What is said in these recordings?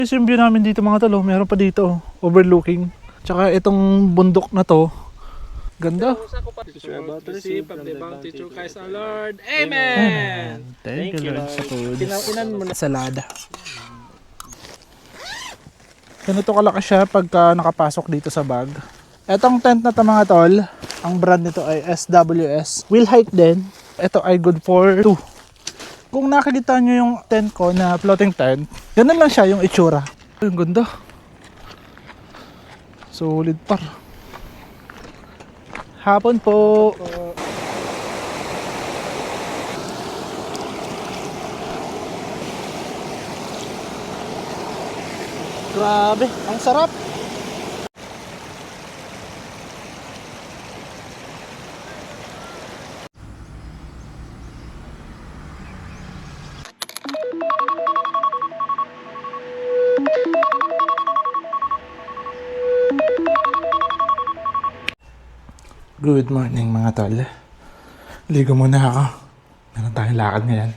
Yung view namin dito mga tol, meron pa dito overlooking. Tsaka itong bundok na to, ganda. Receive of the bounty through Christ our Lord. Amen! Thank you Lord sa food. Inan mo na. Salada. Ganito kalaki siya pagka nakapasok dito sa bag. Etong tent na to mga tol, ang brand nito ay SWS. Wheel height din. Ito ay good for 2. Kung nakikita nyo yung tent ko na floating tent, ganun lang siya yung itsura. Ang ganda. Solid par. Hapon po. Grabe, ang sarap. Good morning mga tol. Ligo muna ako. Meron tayong lakad ngayon.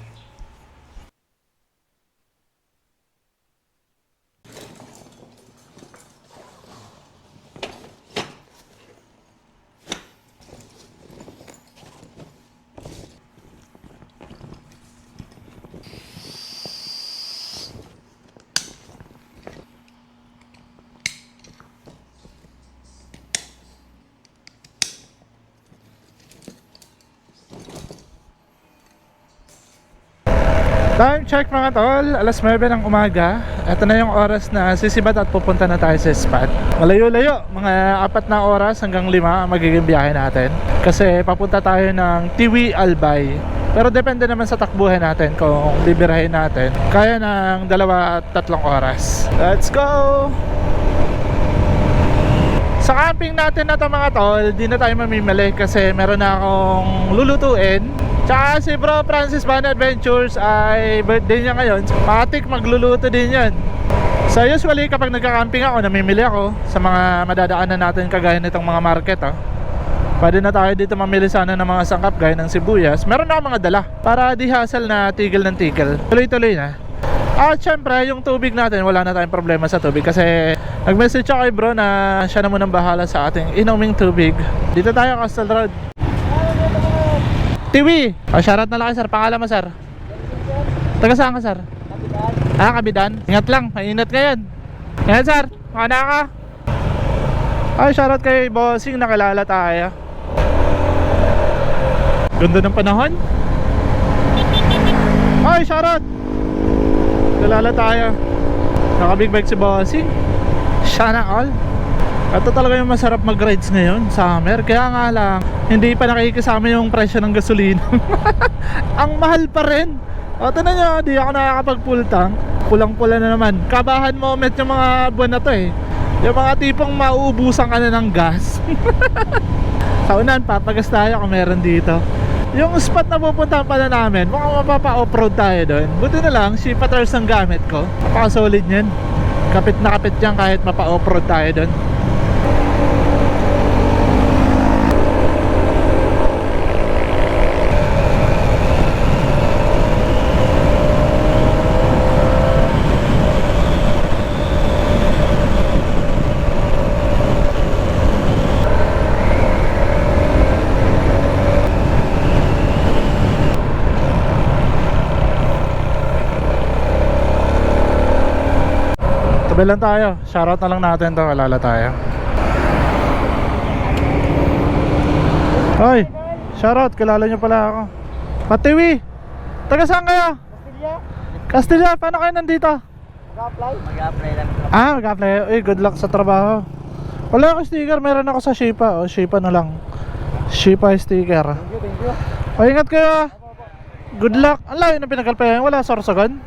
Time check mga tol, alas 9 ng umaga. Ito na yung oras na sisibat at pupunta na tayo sa spot. Malayo-layo, mga 4 na oras hanggang 5 ang magiging biyahe natin. Kasi papunta tayo ng Tiwi Albay. Pero depende naman sa takbuhan natin kung bibirahin natin. Kaya ng 2 at 3 oras. Let's go! Sa camping natin na to mga tol, di na tayo mamimili kasi meron na akong lulutuin. Tsaka si Bro Francis Van Adventures ay birthday niya ngayon. Matik magluluto din yan. So usually kapag nagka-camping ako, namimili ako sa mga madadaanan natin kagaya nitong mga market. Pwede na tayo dito mamili sana ng mga sangkap gaya ng sibuyas. Meron na ako mga dala para di hassle na tigil ng tigil. Tuloy-tuloy na. At syempre yung tubig natin, wala na tayong problema sa tubig kasi nag-message ako kay bro na siya na munang bahala sa ating inuming tubig. Dito tayo Coastal Road. Tiwi! Shoutout na lang kayo sir, pangalan mo sir? Taga saan ka sir? Kabidan. Kabidan? Ingat lang, mainit ngayon. Ingat sir, makana ka. Shoutout kay bossing, nakilala tayo. Ganda ng panahon. Shoutout, kilala tayo. Naka-big bike si bossing. Sana all. Ito talaga yung masarap mag-rides ngayon, summer. Kaya nga lang, hindi pa nakikisama yung presyo ng gasolina. Ang mahal pa rin. O tinan nyo, di ako nakakapag full tank. Pulang-pula na naman. Kabahan mo met yung mga buwan na to eh. Yung mga tipong mauubusan ka na ng gas. Sa unan, papagas tayo kung meron dito. Yung spot na pupuntahan pala namin, mukhang mapapa-offroad tayo doon. Buti na lang, Shipa Tires ang gamit ko. Napaka-solid yan. Kapit na kapit yan kahit mapa-offroad tayo doon. Tabi lang tayo, shoutout na lang natin to, kalala tayo. Hoy, shoutout, kilala nyo pala ako. Patiwi, taga saan kayo? Castilla, paano kayo nandito? Mag-apply lang. Mag-apply, good luck sa trabaho. Wala akong sticker, meron ako sa Shipa. Shipa na lang, Shipa sticker. Thank you. Ingat kayo. Good luck, ang layo na pinag-apply, wala Sorsogon.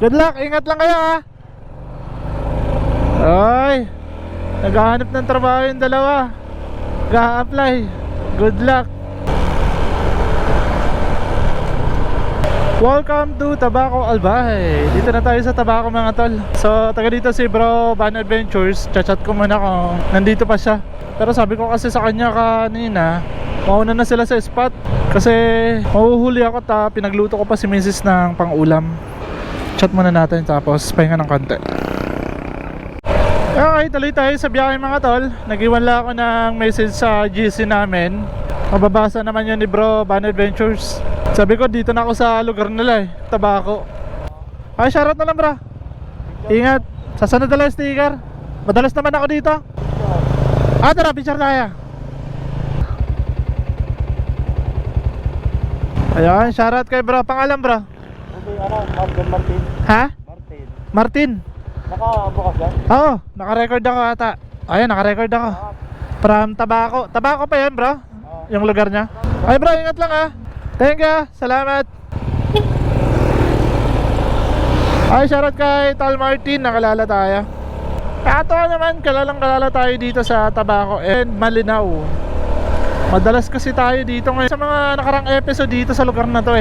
Good luck, ingat lang kayo Ay, naghahanap ng trabaho yung dalawa. Ga-apply. Good luck. Welcome to Tabaco Albay. Dito na tayo sa Tabaco mga tol. So taga dito si Bro Van Adventures. Chat ko muna kung nandito pa siya. Pero sabi ko kasi sa kanya kanina, mauna na sila sa spot. Kasi mahuhuli ako at pinagluto ko pa si Mrs. ng pang-ulam. Chat muna natin tapos pahinga ng konti. Okay, tuloy tayo sa biyahe mga tol. Nag-iwan lang ako ng message sa GC namin. Mababasa naman yun ni Bro Van Adventures. Sabi ko dito na ako sa lugar nila Tabaco. Ay, shoutout na lang bro. Ingat. Sasunod na lang sticker. Madalas naman ako dito. Tara, picture tayo. Ayan, shoutout kay bro. Pangalan bro? Martin. Ha? Martin. Martin. Naka-bukas yan? Oo, naka-record ako ata. Ayan, naka-record ako. From Tabaco. Tabaco pa yan bro? Yung lugar niya. Ay bro, ingat lang ha. Thank you, salamat. Ay, shoutout kay Tal Martin. Nakalala tayo. Katawa naman, kalala tayo dito sa Tabaco and Malinaw. Madalas kasi tayo dito ngayon sa mga nakarang episode dito sa lugar na to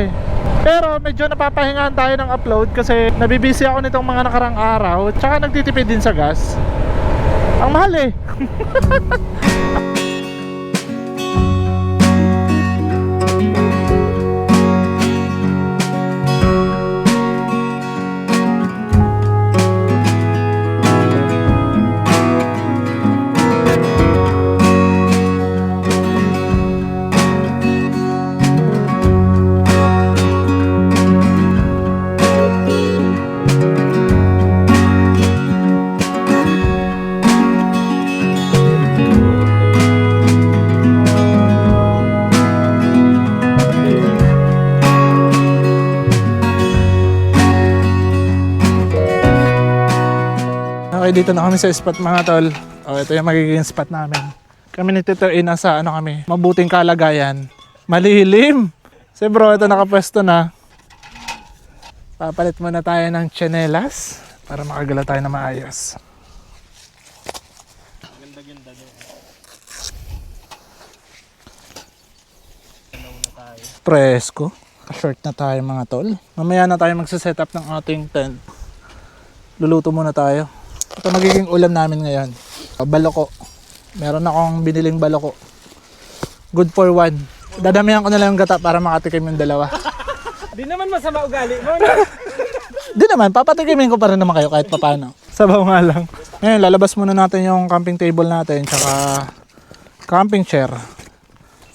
Pero medyo napapahingahan tayo ng upload kasi nabibisi ako nitong mga nakarang araw. Tsaka nagtitipid din sa gas. Ang mahal Okay, dito na kami sa spot mga tol. Ito yung magiging spot namin. Kami ni Tito Ina sa kami, mabuting kalagayan. Malilim. Si bro, ito nakapwesto na. Papalit muna tayo ng tsinelas para makagala tayo na maayos. Ganda-ganda din. Presko. Short na tayo mga tol. Mamaya na tayo magsa-setup ng ating tent. Luluto muna tayo. Ito magiging ulam namin ngayon. Baloko. Meron akong biniling baloko. Good for one. Dadamihan ko na lang yung gata para makatikim yung dalawa. Di naman masama ugali mo. Di naman, papatikimin ko pa rin naman kayo kahit papano. Sabaw nga lang. Ngayon, lalabas muna natin yung camping table natin tsaka camping chair.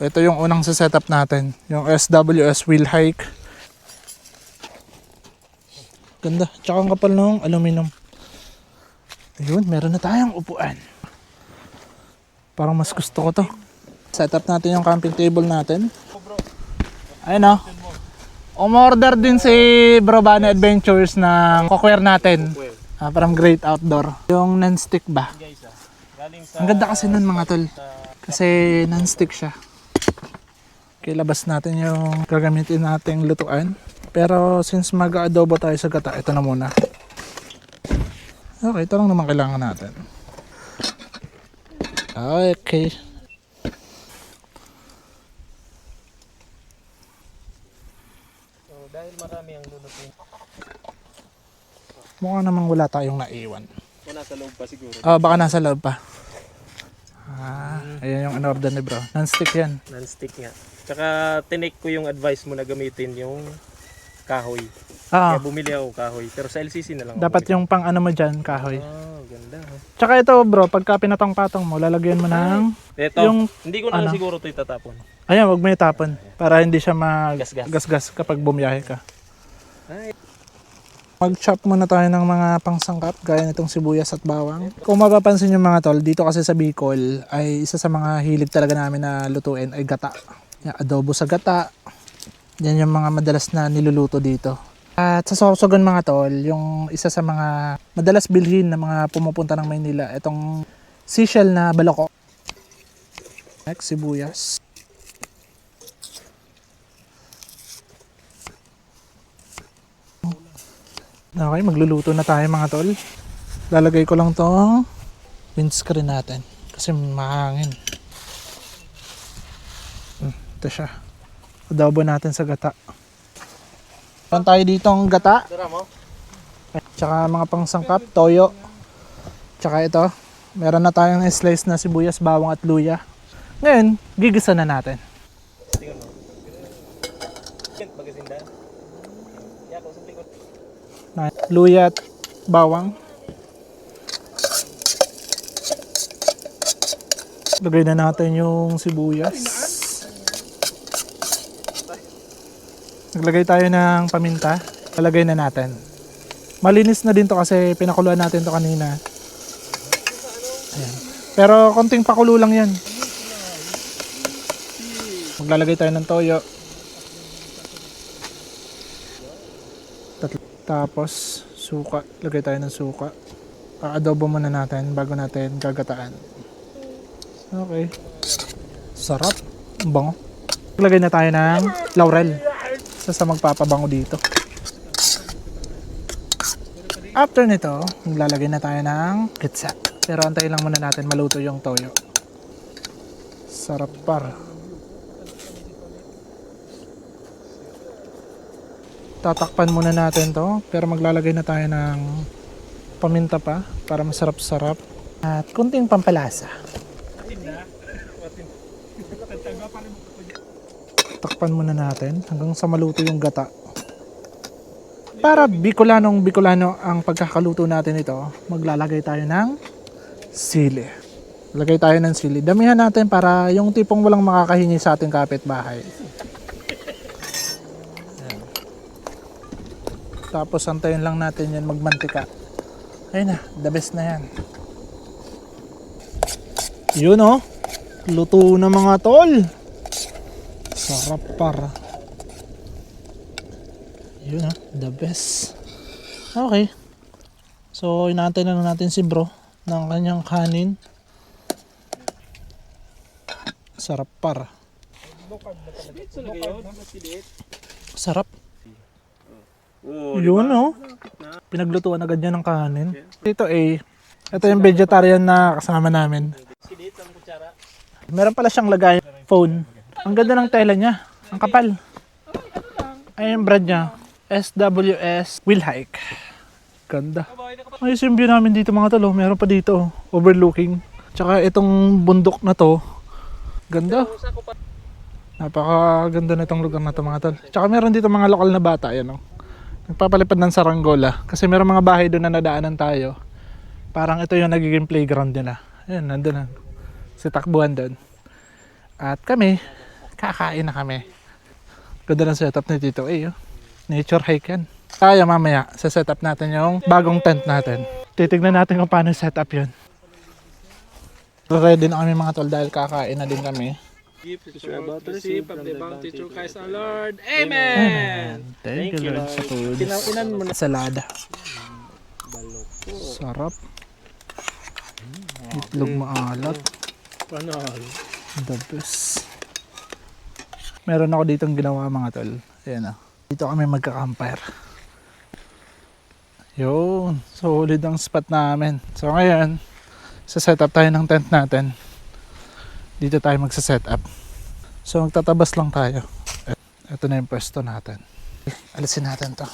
Ito yung unang sa setup natin. Yung SWS wheel hike. Ganda. Tsaka ang kapal ng aluminum. Ayun, meron na tayong upuan. Parang mas gusto ko to. Setup natin yung camping table natin. Ayun o. Umorder din si Bro Van Adventures ng cookware natin. From Great Outdoor. Yung non-stick ba? Ang ganda kasi nun mga tol. Kasi non-stick siya. Okay, labas natin yung gagamitin nating lutuan. Pero since mag-adobo tayo sa gata, ito na muna. Okay, ito lang naman kailangan natin. Okay. So, dahil marami ang lulutin. Mukhang namang wala tayong naiwan. O nasa loob pa siguro. Baka nasa loob pa. Ayan yung in-order ni bro. Non-stick yan. Non-stick nga. Tsaka tinake ko yung advice mo na gamitin yung kahoy. Ah, Kaya bumili ako kahoy. Pero sa LCC na lang. dapat yung pang ano mo dyan, kahoy. Ganda. Tsaka ito bro, pagka pinatong-patong mo, lalagyan mo ng... Ito, Yung, hindi ko na ano? siguro ito itatapon. Ayan, wag mo itapon. Para hindi siya Gas-gas. mag-gas kapag bumiyahe ka. Ay. Mag-chop muna tayo ng mga pangsangkap gaya nitong sibuyas at bawang. Kung mapapansin yung mga tol, dito kasi sa Bicol ay isa sa mga hilig talaga namin na lutuin ay gata. Yung adobo sa gata. Yan yung mga madalas na niluluto dito. At sa Sorsogon mga tol, yung isa sa mga madalas bilhin na mga pumupunta ng Maynila, itong seashell na baloko. Next, sibuyas. Okay, magluluto na tayo mga tol. Lalagay ko lang tong windscreen natin kasi mahangin. Ito siya. Adobo natin sa gata. Meron tayo ditong gata. Tsaka mga pangsangkap, toyo. Tsaka ito. Meron na tayong slice na sibuyas, bawang at luya. Ngayon, gigisa na natin. Tingnan mo. Magasinda. luya at bawang. Lagay na natin yung sibuyas. Naglagay tayo ng paminta. Palagay na natin. Malinis na din to kasi pinakuluan natin to kanina. Ayan. Pero konting pakulo lang yan. Maglalagay tayo ng toyo. Tapos suka. Lagay tayo ng suka. Adobo muna natin bago natin gagataan. Okay. Sarap. Ang bango. Lagay na tayo ng laurel. Isa sa magpapabango dito. After nito, maglalagay na tayo ng ketchup. Pero antayin lang muna natin maluto yung toyo. Sarap par. Tatakpan muna natin to. Pero maglalagay na tayo ng paminta pa para masarap-sarap. At kunting pampalasa. Takpan muna natin hanggang sa maluto yung gata. Para Bicolano ang pagkakaluto natin ito, maglalagay tayo ng sili. Lagay tayo ng sili. Damihan natin para yung tipong walang makakahingi sa ating kapitbahay. Ayan. Tapos antayin lang natin yan magmantika. Ayun na, the best na yan. Yun oh. Luto na mga tol. Sarap para. Yun ah, the best. Okay. So, inaantay na lang natin si bro ng kanyang kanin. Sarap para. Sarap. Yun oh. Pinaglutuan agad niya ng kanin. Ito ito yung vegetarian na kasama namin. Meron pala siyang lagay phone. Ang ganda ng tela niya. Ang kapal. Ay yung brand niya. SWS Will Hike. Ganda. Ayos yung view namin dito mga talo. Meron pa dito. Overlooking. Tsaka itong bundok na to. Ganda. Napakaganda na itong lugar na to mga tol. Tsaka meron dito mga lokal na bata. Yan, oh. Nagpapalipad ng saranggola. Kasi meron mga bahay doon na nadaanan tayo. Parang ito yung nagiging playground nila. Ayan, nandun na. Si takbuhan doon. At kami, kakain na kami. Ganda ng setup ni Tito A. Oh. Nature hike yan. Kaya mamaya, sa setup natin yung bagong tent natin. Titignan natin kung paano setup yun. Ready na kami mga tol dahil kakain na din kami. About to receive from the bounty through Christ our Lord. Amen! Thank you Lord sa food. Salada. Sarap. Itlog maalat. Panalo. The best. Meron ako ditong ginawa mga tol. Ayan ah. Dito kami magka-campfire. Yun. Solid ang spot namin. So ngayon, sa setup tayo ng tent natin. Dito tayo magsa-setup. So magtatabas lang tayo. Ito na yung pwesto natin. Alisin natin to.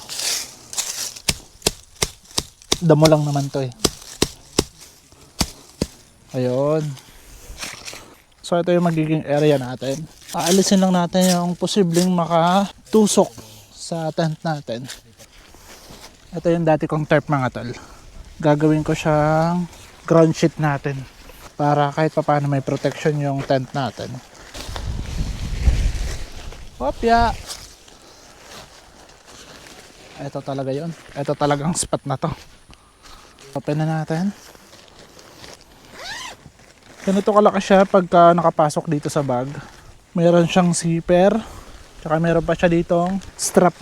Damo lang naman to eh. Ayun. So ito yung magiging area natin. Aalisin lang natin yung posibleng makatusok sa tent natin. Ito yung dati kong tarp mga tol. Gagawin ko siyang ground sheet natin. Para kahit pa paano may protection yung tent natin. Hopya! Ito talaga yun. Ito talagang spot na to. Open na natin. Ganito kalaki siya pagka nakapasok dito sa bag. Mayroon siyang zipper. Tsaka meron pa siya ditong strap.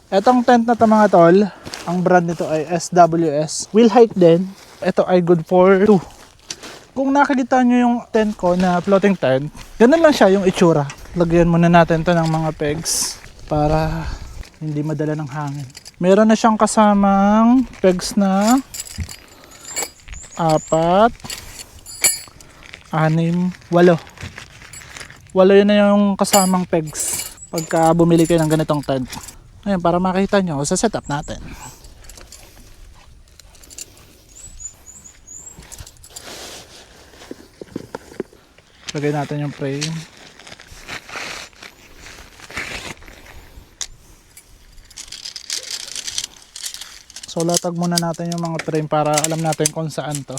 Etong tent na to mga tol, ang brand nito ay SWS. Will Hike din. Ito ay good for 2. Kung nakikita nyo yung tent ko na floating tent, ganun lang siya yung itsura. Lagyan muna natin to ng mga pegs para hindi madala ng hangin. Meron na siyang kasamang pegs na 4, 6, 8. 8 yun na yung kasamang pegs pagka bumili kayo ng ganitong tent. Ayan, para makita nyo sa setup natin. Lagay natin yung frame. So latag muna natin yung mga frame para alam natin kung saan to.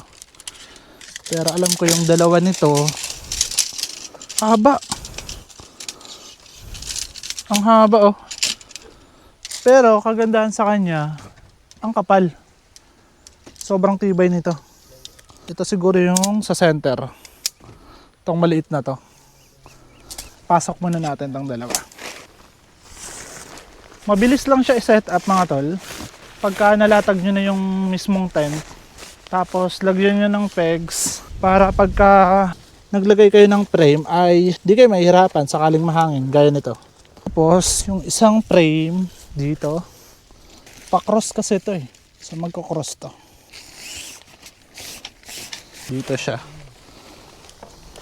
Pero alam ko yung dalawa nito, haba. Ang haba oh. Pero kagandahan sa kanya, ang kapal. Sobrang tibay nito. Ito siguro yung sa center. Itong maliit na to. Pasok muna natin tong dalawa. Mabilis lang siya i-set up mga tol. Pagka nalatag nyo na yung mismong tent, tapos lagyan nyo ng pegs para pagka naglagay kayo ng frame ay di kayo mahihirapan sakaling mahangin gaya nito. Tapos yung isang frame dito, pa-cross kasi ito eh. So magko-cross to. Dito siya.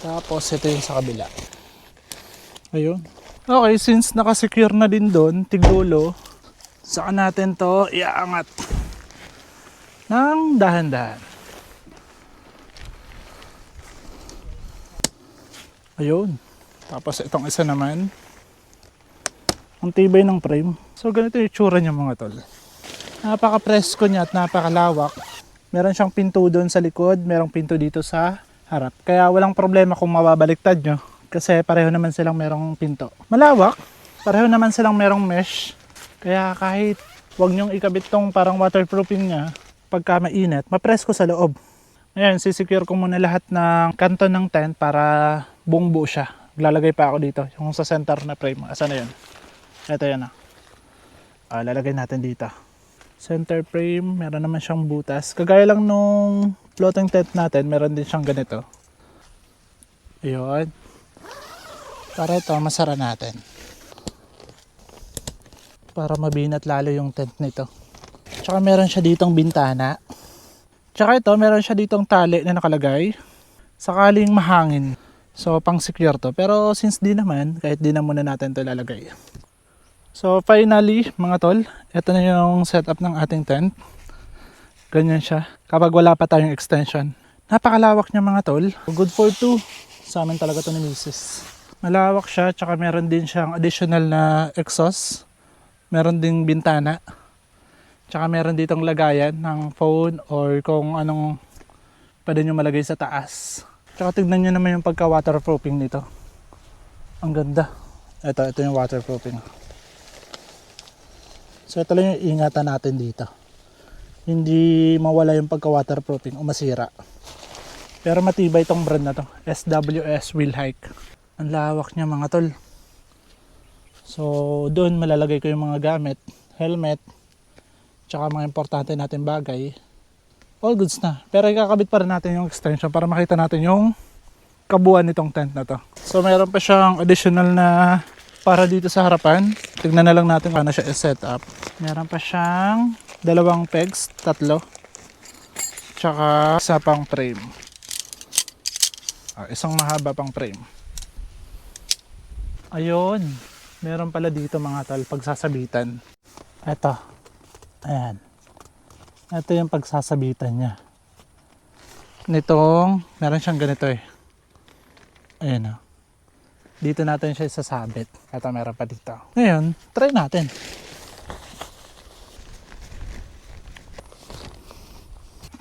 Tapos ito yung sa kabila. Ayun. Okay, since nakasecure na din doon, tigdulo, saka natin to iaangat ng dahan-dahan. Ayun. Tapos itong isa naman, ang tibay ng frame. So ganito yung itsura niya mga tol. Napaka-presko niya at napakalawak. Meron siyang pinto doon sa likod, merong pinto dito sa harap. Kaya walang problema kung mababaliktad nyo. Kasi pareho naman silang merong pinto. Malawak, pareho naman silang merong mesh. Kaya kahit wag nyong ikabit tong parang waterproofing niya, pagka mainit, mapresko sa loob. Ngayon, sisecure ko muna lahat ng kanto ng tent para buong buo siya. Lalagay pa ako dito, yung sa center na frame. Asa na yun? Ito yan ah. Lalagay natin dito. Center frame, meron naman siyang butas. Kagaya lang nung floating tent natin, meron din siyang ganito. Ayun. Para ito, masara natin. Para mabinat lalo yung tent nito. Tsaka meron siya ditong bintana. Tsaka ito, meron siya ditong tali na nakalagay. Sakaling mahangin. So, pang secure to. Pero since di naman, kahit di na muna natin ito lalagay. So, finally, mga tol, ito na yung setup ng ating tent. Ganyan siya. Kapag wala pa tayong extension. Napakalawak niya mga tol. Good for 2. Sa amin talaga to ni Mrs. Malawak siya, tsaka meron din siyang additional na exhaust. Meron ding bintana. Tsaka meron ditong lagayan ng phone or kung anong pwede nyo malagay sa taas. Tsaka tignan nyo naman yung pagka-waterproofing nito. Ang ganda. Ito yung waterproofing. So ito lang yung ingatan natin dito. Hindi mawala yung pagka-waterproofing o masira. Pero matibay itong brand na to. SWS Wheel Hike. Ang lawak niya mga tol. So doon malalagay ko yung mga gamit, helmet, tsaka mga importante natin bagay. All goods na. Pero ikakabit pa rin natin yung extension para makita natin yung kabuuan nitong tent na to. So mayroon pa siyang additional na para dito sa harapan. Tignan na lang natin paano siya i-set up. Meron pa siyang dalawang pegs, 3. Tsaka isa pang frame. Isang mahaba pang frame. Ayun, meron pala dito mga tol, pagsasabitan. Ito, ayan. Ito yung pagsasabitan niya. Nitong, meron siyang ganito eh. Ayan o. Dito natin siya isasabit. Ito meron pa dito. Ngayon, try natin.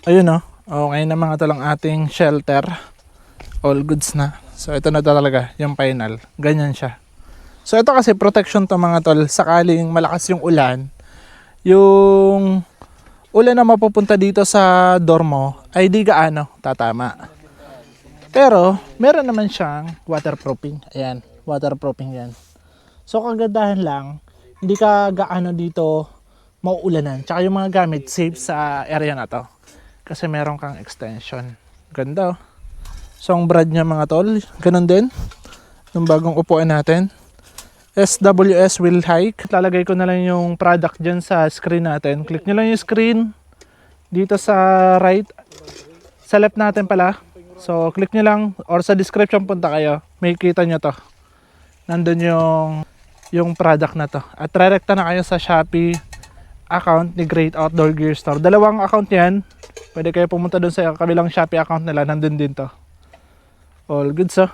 Ayun o. Okay na mga tol ang ating shelter. All goods na. So ito na talaga yung final. Ganyan siya. So ito kasi protection to mga tol. Sakaling malakas yung ulan, yung ulan na mapupunta dito sa dormo ay di gaano tatama. Pero meron naman siyang waterproofing. Ayan, waterproofing yan. So kagandahan lang, hindi ka gaano dito mauulanan. Tsaka yung mga gamit safe sa area na to. Kasi meron kang extension. Ganda oh. So ang brand niya mga tol, ganun din. Yung bagong upuan natin. SWS Wheel Hike. Lalagay ko na lang yung product dyan sa screen natin. Click nyo lang yung screen. Dito sa right. Sa left natin pala. So click nyo lang. Or sa description punta kayo. May kita nyo to. Nandun yung product na to. At rerekta na kayo sa Shopee account ni Great Outdoor Gear Store. Dalawang account yan. Pwede kayo pumunta dun sa kabilang Shopee account nila. Nandun din to. All good so.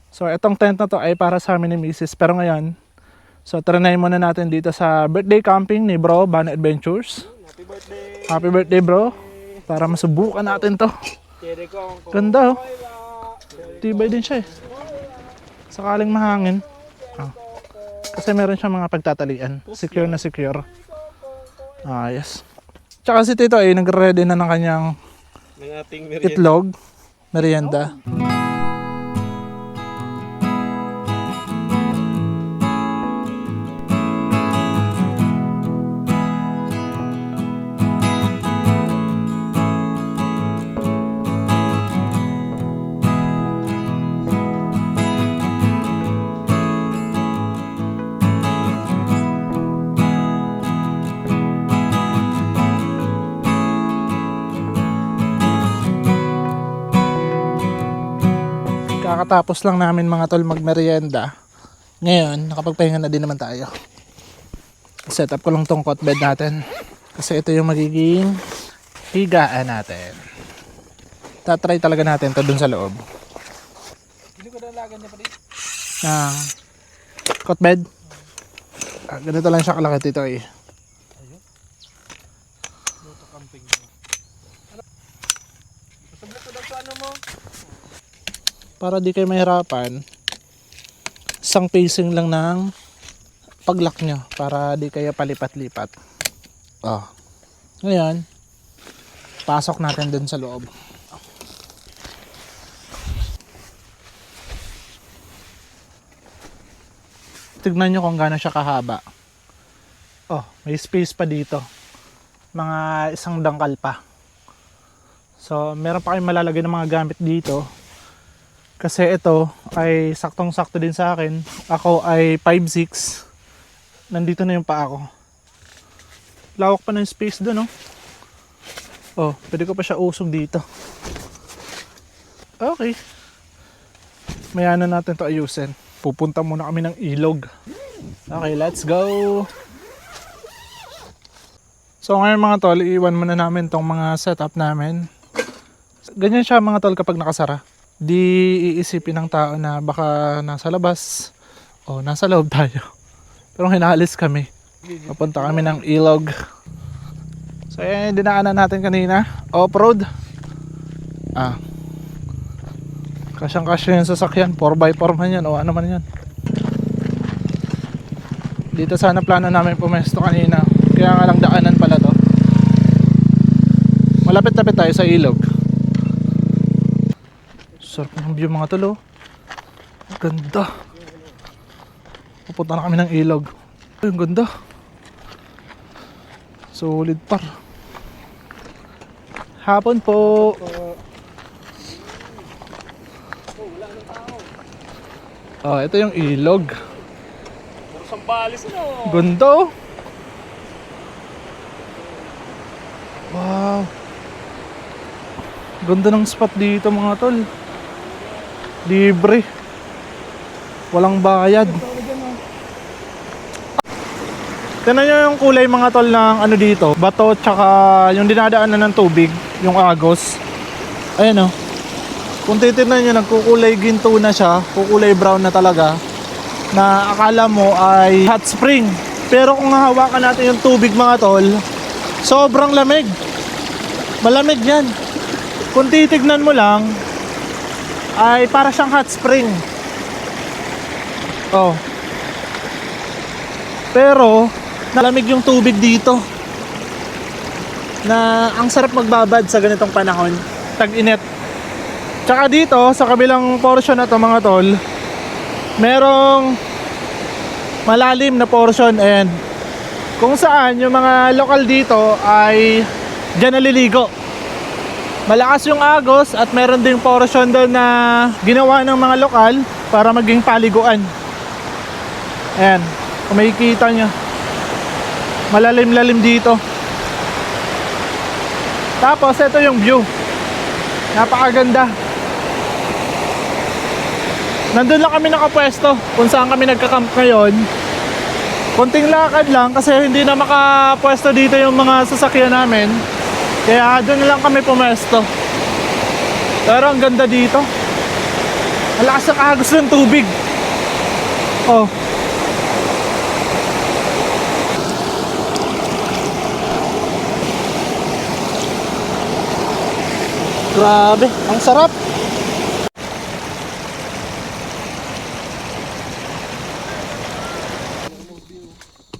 So itong tent na to ay para sa amin ni Mrs. Pero ngayon, so trinay muna natin dito sa birthday camping ni Bro Van Adventures. Happy birthday! Happy birthday bro. Para masubukan natin to. Cherry Kong. Ganda oh. Tibay din siya eh. Sakaling mahangin. Ah. Kasi meron siyang mga pagtatalian. Secure na secure. Yes. Tsaka si Tito ay nagre-ready na ng kanyang Ng ating merienda. itlog. Merienda. Kakatapos lang namin mga tol magmerienda. Ngayon, nakapagpahinga na din naman tayo. Set up ko lang tong cot bed natin. Kasi ito yung magiging higaan natin. Tatry talaga natin to dun sa loob. Hindi ko dalagan niya pa rin. Na cot bed. Ganito lang siya kalaki dito eh. Luto camping. Masabot ko daw sa ano mo. Para di kayo mahirapan, isang pacing lang ng paglock nyo para di kayo palipat-lipat. Ngayon, pasok natin dun sa loob. Tignan nyo kung gaano siya kahaba. May space pa dito. Mga isang dangkal pa. So, meron pa kayong malalagay ng mga gamit dito. Kasi ito ay saktong-sakto din sa akin. Ako ay 5'6". Nandito na yung paa ko. Lawak pa ng space doon, no? Pwede ko pa siya usog dito. Okay. Maya na natin to ayusin. Pupunta muna kami ng ilog. Okay, let's go! So ngayon mga tol, iiwan muna namin tong mga setup namin. Ganyan siya mga tol kapag nakasara. Di iisipin ng tao na baka nasa labas o nasa loob tayo. Pero hinaalis kami. Papunta kami ng ilog. So yan yung dinaanan natin kanina. Off-road. Kasyang-kasya yung sasakyan. 4x4 man yan o ano man yan. Dito sana plano namin pumesto kanina. Kaya nga lang daanan pala to. Malapit-lapit tayo sa ilog. Sarap ng view mga tol, ganda. Pupunta na kami ng ilog. Ay, ang ganda. Solid par. Hapon po. Ito yung ilog. Puro Sambales no. Ganda. Wow. Ganda ng spot dito mga tol. Libre. Walang bayad. Tignan nyo yung kulay mga tol ng ano dito. Bato tsaka yung dinadaanan ng tubig. Yung agos. Ayan o. Kung titignan nyo nagkukulay ginto na siya. Kukulay brown na talaga. Na akala mo ay hot spring. Pero kung hawakan natin yung tubig mga tol, sobrang lamig. Malamig yan. Kung titignan mo lang ay para siyang hot spring. Pero nalamig yung tubig dito. Na ang sarap magbabad sa ganitong panahon. Tag-init. Tsaka dito sa kabilang portion na to mga tol, merong malalim na portion and kung saan yung mga lokal dito ay diyan naliligo. Malakas yung agos at meron ding portion doon na ginawa ng mga lokal para maging paliguan. Ayan, kung makikita nyo, malalim-lalim dito. Tapos ito yung view, napakaganda. Nandun lang kami nakapwesto kung saan kami nagka-camp ngayon. Konting lakad lang kasi hindi na makapwesto dito yung mga sasakyan namin. Kaya doon lang kami pumesto. Pero ang ganda dito. Malakas ang agos ng tubig. Grabe, ang sarap.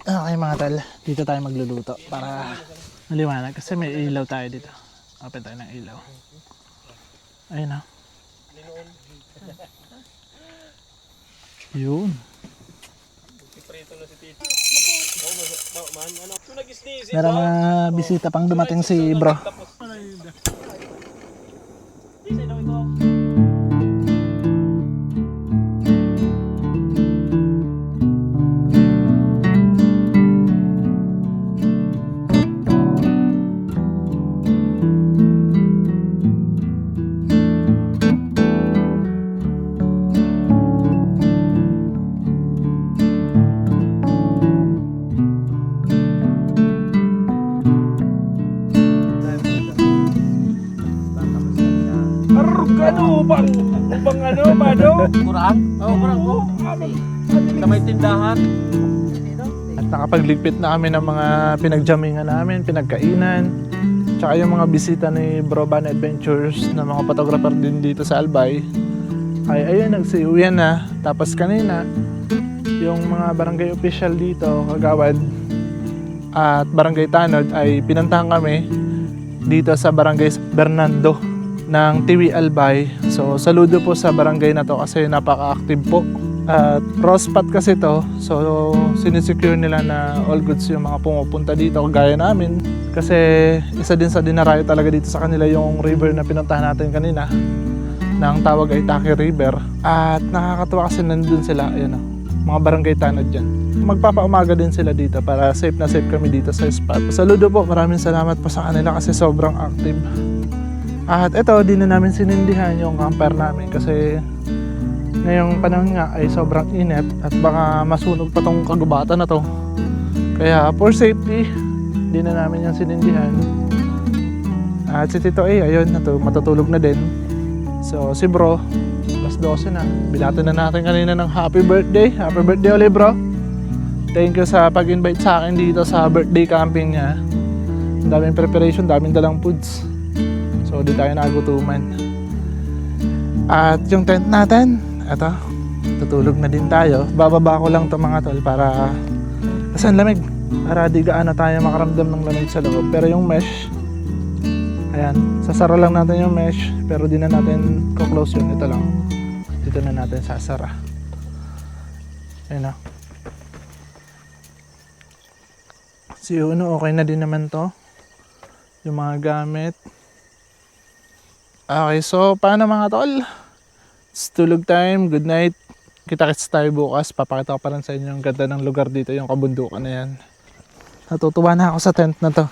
Okay mga tal, dito tayo magluluto para maliwanag kasi may ilaw tayo dito. Open tayo ng ilaw. Ayun na. Yun. Meron mga bisita pang dumating si bro. Ano bang ano, Bado? Kurang? Oo, kurang po. Sa may tindahan. At nakapagligpit na kami ng mga pinagjamingan namin, pinagkainan. Tsaka yung mga bisita ni Bro Van Adventures na mga photographer din dito sa Albay. Ay ayun, nagsiuwian na. Tapos kanina, yung mga barangay official dito, Kagawad at Barangay Tanod ay pinuntahan kami dito sa Barangay Bernardo ng Tiwi Albay. So saludo po sa barangay na to kasi napaka-active po. At raw spot kasi to, so sinisecure nila na all goods yung mga pumupunta dito gaya namin. Kasi isa din sa dinarayo talaga dito sa kanila yung river na pinuntahan natin kanina, na ang tawag ay Taki River. At nakakatuwa kasi nandun sila, ayan o, mga barangay tanod dyan. Magpapaumaga din sila dito para safe na safe kami dito sa spot. Saludo po, maraming salamat po sa kanila kasi sobrang active. At ito, di na namin sinindihan yung camper namin kasi ngayong panahon nga ay sobrang init at baka masunog pa tong kagubatan na to. Kaya for safety, di na namin yung sinindihan. At si Tito A, ayun, matutulog na din. So si bro, plus 12 na. Bilatan na natin kanina ng happy birthday. Happy birthday ulit bro. Thank you sa pag-invite sa akin dito sa birthday camping niya. Daming preparation, daming dalang foods. So di tayo nagutuman. At yung tent natin, eto, tutulog na din tayo. Bababa ko lang to mga tol para kasi ang lamig. Para di gaano tayo makaramdam ng lamig sa loob. Pero yung mesh, ayan, sasara lang natin yung mesh. Pero di na natin ko-close yun. Ito lang. Dito na natin sasara. Ayan na. Si Uno, okay na din naman to. Yung mga gamit. Okay, so paano mga tol? It's tulog time, good night. Kita-kits tayo bukas. Papakita ko pa rin sa inyo yung ganda ng lugar dito, yung kabundukan na yan. Natutuwa na ako sa tent na to.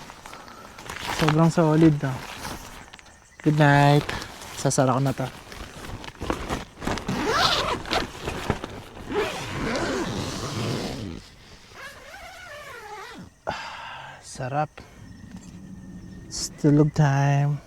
Sobrang solid no? Good night. Sasara ko na to. Sarap. It's tulog time.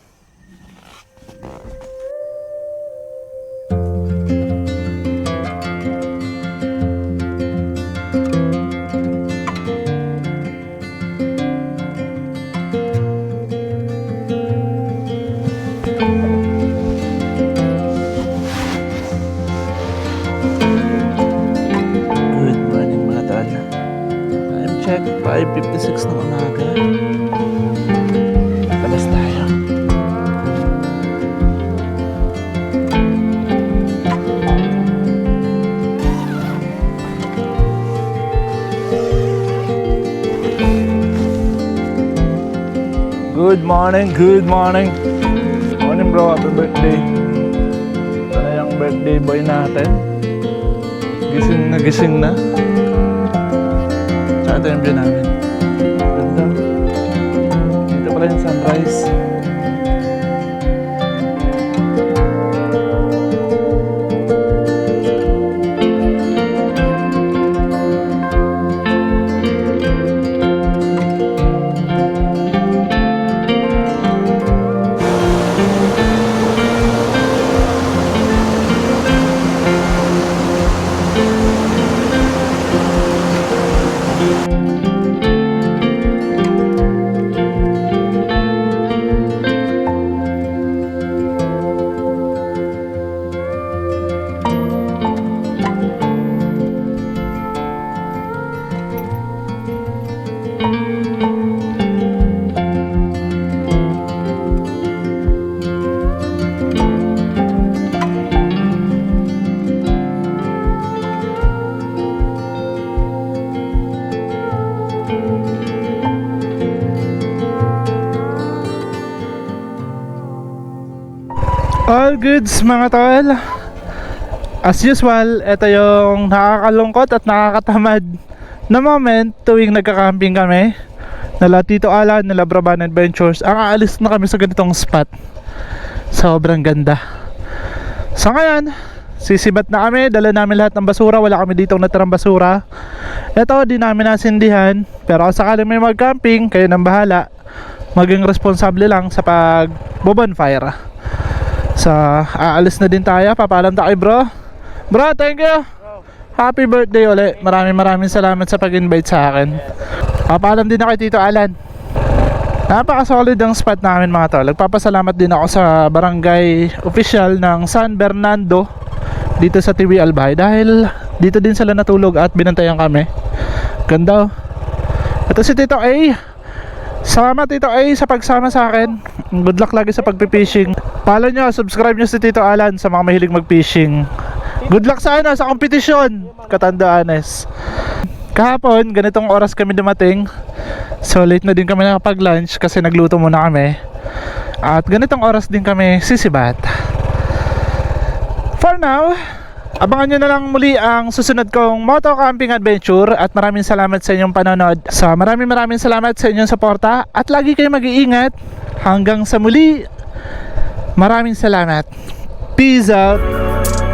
Good morning mga tol. Time check, 5:56 ng umaga. Labas tayo. Good morning, good morning. Morning bro, happy birthday. Ito na yung birthday boy natin. Gising na. Tsaka ito yung view namin. Ganda. Dito pala yung sunrise. All goods mga tol. As usual, ito yung nakakalungkot at nakakatamad na moment tuwing nagka-camping kami. Nala Tito Alan, nala Braban Adventures. Ang aalis na kami sa ganitong spot. Sobrang ganda. So ngayon, sisibat na kami. Dala namin lahat ng basura. Wala kami ditong natirang basura. Ito, di namin nasindihan. Pero kung sakali may mag-camping, kayo nang bahala. Maging responsable lang sa pag-bonfire. So, aalis na din tayo. Papaalam tayo bro. Bro, thank you. Happy birthday ulit. Maraming salamat sa pag-invite sa akin. Papaalam din ako kay Tito Alan. Napaka-solid ang spot namin mga tol. Nagpapasalamat din ako sa barangay official ng San Bernardo dito sa TV Albay dahil dito din sila natulog at binantayan kami. Ganda oh. Ito si Tito A. Salamat Tito A sa pagsama sa akin. Good luck lagi sa pagpipishing. Follow nyo, subscribe nyo si Tito Alan sa mga mahilig magfishing. Good luck sa sa kompetisyon. Katandaanes. Kahapon, ganitong oras kami dumating. So late na din kami nakapag-lunch kasi nagluto muna kami. At ganitong oras din kami sisibat. For now, abangan nyo na lang muli ang susunod kong moto camping adventure. At maraming salamat sa inyong panonood. So maraming salamat sa inyong suporta. At lagi kayong mag-iingat. Hanggang sa muli. Maraming salamat. Peace out.